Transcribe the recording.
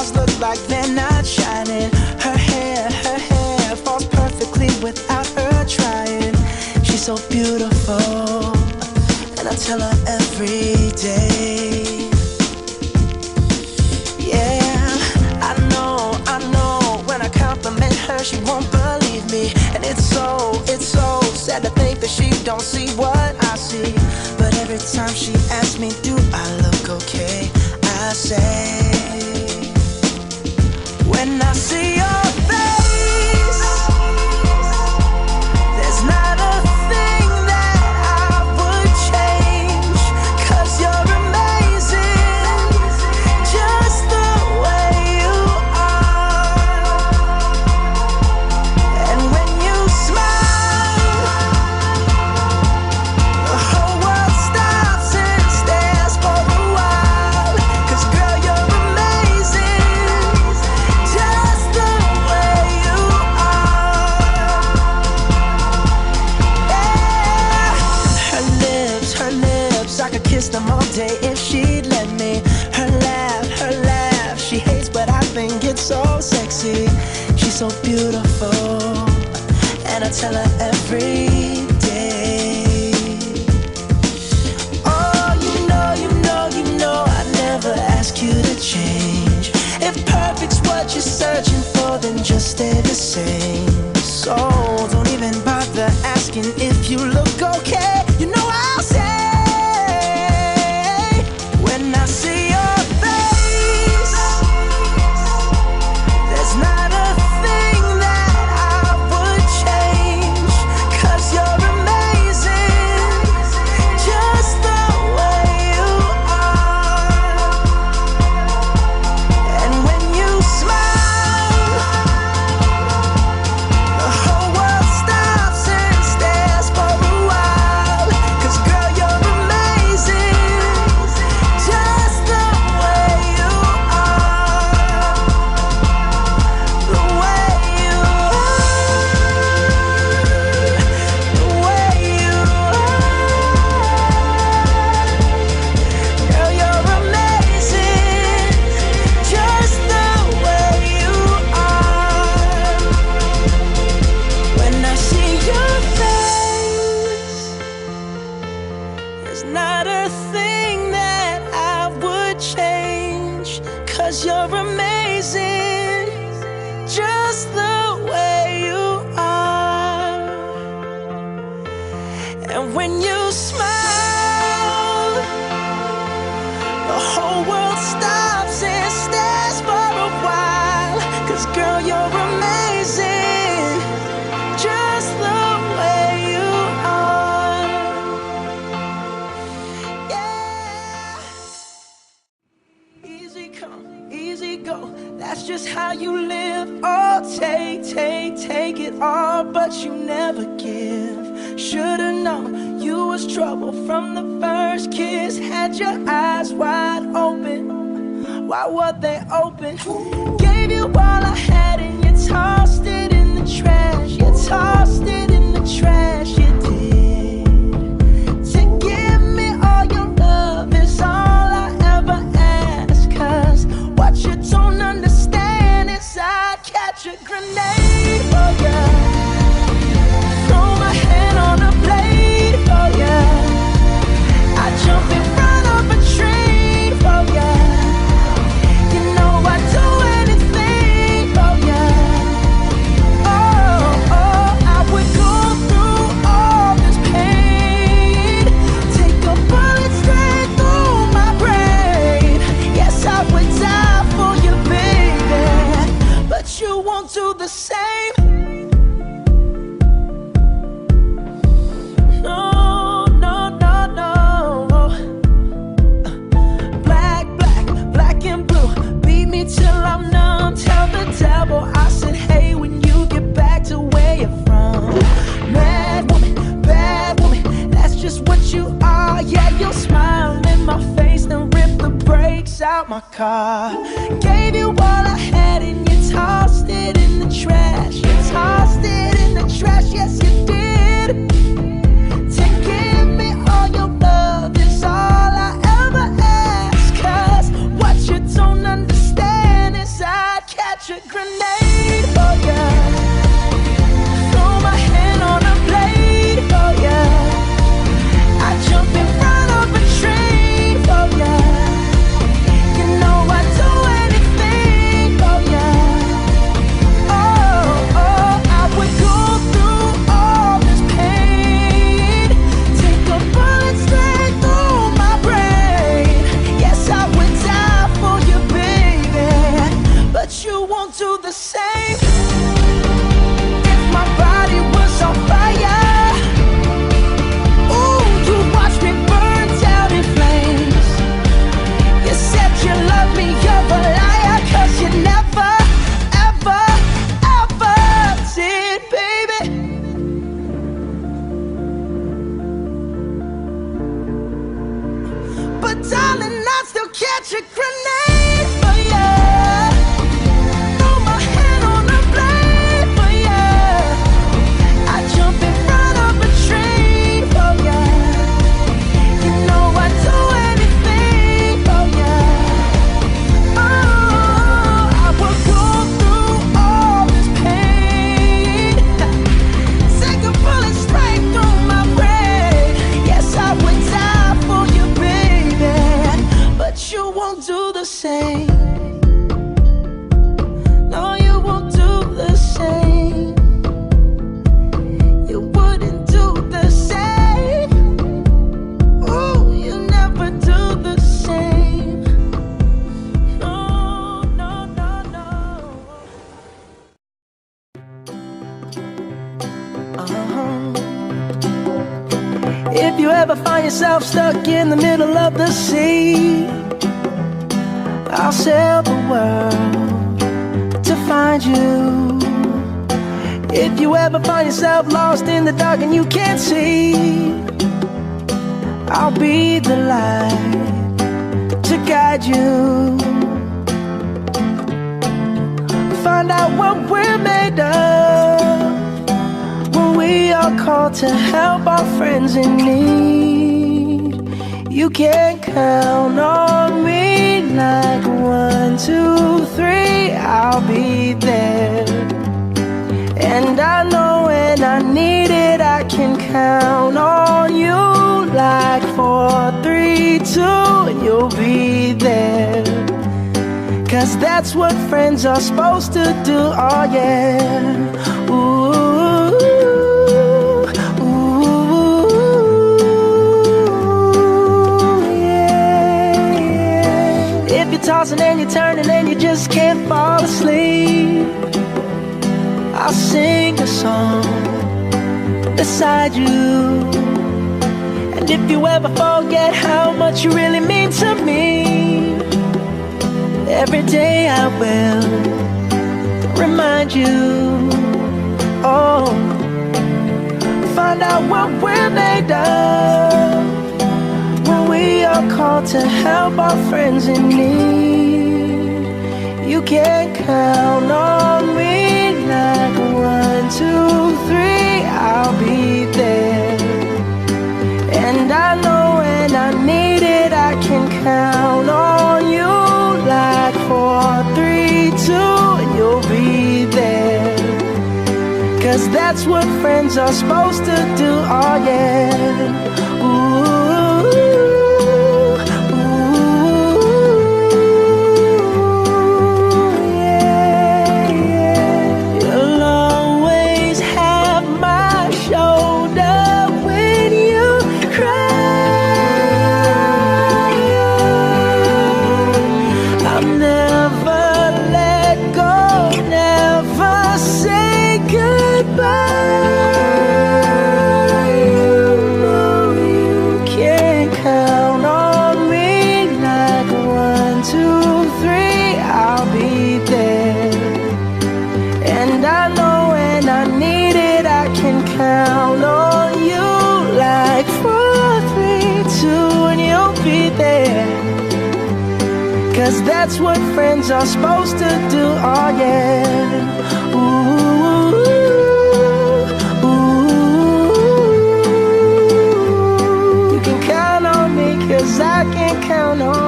stars look like they're not shining. Her hair falls perfectly without her trying. She's so beautiful, and I tell her every day. Yeah, I know, when I compliment her, she won't believe me. And it's so sad to think that she don't see what I see. But every time she asks me, do I look okay, I say, when I see your face, there's not a thing that I would change. 'Cause you're amazing, just the way you are. And when you smile, the whole world stops and stares for a while. 'Cause girl, you're amazing, just the way you are. Yeah. Her lips, I could kiss them all day if she'd let me. Her laugh, she hates but I think it's so sexy. She's so beautiful, and I tell her every day. Oh, you know, I never ask you to change. If perfect's what you're searching for, then just stay the same. So don't even bother asking if you look okay. You know I'll say, when I see your face, there's not a thing that I would change. 'Cause you're amazing, just the way you are. And when you smile, the whole world stops and stares for a while. 'Cause girl, you're amazing, just the way you are. The way you are. The way you are. Girl, you're amazing, just the way you are. When I see your face, there's not a thing that I would change. 'Cause you're amazing, just the way you are. And when you smile, the whole world stops and stares for a while. 'Cause girl, you're amazing, just the way you are. Yeah. Easy come, easy go, that's just how you live. Oh, take it all, but you never give. Should've known you was trouble from the first kiss. Had your eyes wide open, why were they open? Gave you all I had and you tossed it in the trash. You tossed it in the trash, you did. To give me all your love is all I ever ask. 'Cause what you don't understand is I'd catch a grenade for ya. Throw my hand on a blade for ya. I'd jump in front of a train for ya. You know I'd do anything for ya. Oh, I would go through all this pain. Take a bullet straight through my brain. Yes, I would die for you, baby, but you won't do the same. No. Black and blue, beat me till I'm numb. Tell the devil I said, hey, when you get back to where you're from. Mad woman, bad woman, that's just what you are. Yeah, you'll smile in my face, then rip the brakes out my car. Gave you all I had and you tossed it in the trash. You tossed it in the trash, yes you did. To give me all your love is all I ever ask. 'Cause what you don't understand is but darling, I'd still catch a grenade for you. Throw my hand on the blade for you. I'd jump in front of a train for you. You know I'd do anything for you. Oh, I would go through all this pain, take a bullet straight through my brain. Yes, I would die for you, baby, but you won't do the same. No, you won't do the same. You wouldn't do the same. Ooh, you never do the same. No, no, no, no. If you ever find yourself stuck in the middle of the sea, I'll sail the world to find you. If you ever find yourself lost in the dark and you can't see, I'll be the light to guide you. Find out what we're made of when we are called to help our friends in need. You can count on me like 1, 2, 3, I'll be there. And I know when I need it, I can count on you like 4, 3, 2, and you'll be there. 'Cause that's what friends are supposed to do, oh yeah. Ooh, ooh, yeah. If you're tossing and you're turning and you just can't fall asleep, I'll sing a song beside you. And if you ever forget how much you really mean to me, every day I will remind you. Oh, find out what we're made of when we are called to help our friends in need. You can count on me like 1, 2, 3, I'll be there. And I know when I need it, I can count on you like 4, 3, 2, and you'll be there. 'Cause that's what friends are supposed to do, oh yeah. Ooh, ooh, yeah, yeah. You'll always have my shoulder when you cry. I'll never let go, never say goodbye. You know you can count on me like 1, 2, 3, I'll be there. And I know when I need it, I can count on you like 4, 3, 2, and you'll be there. 'Cause that's what friends are supposed to do, oh yeah. Ooh, ooh, you can count on me 'cause I can count on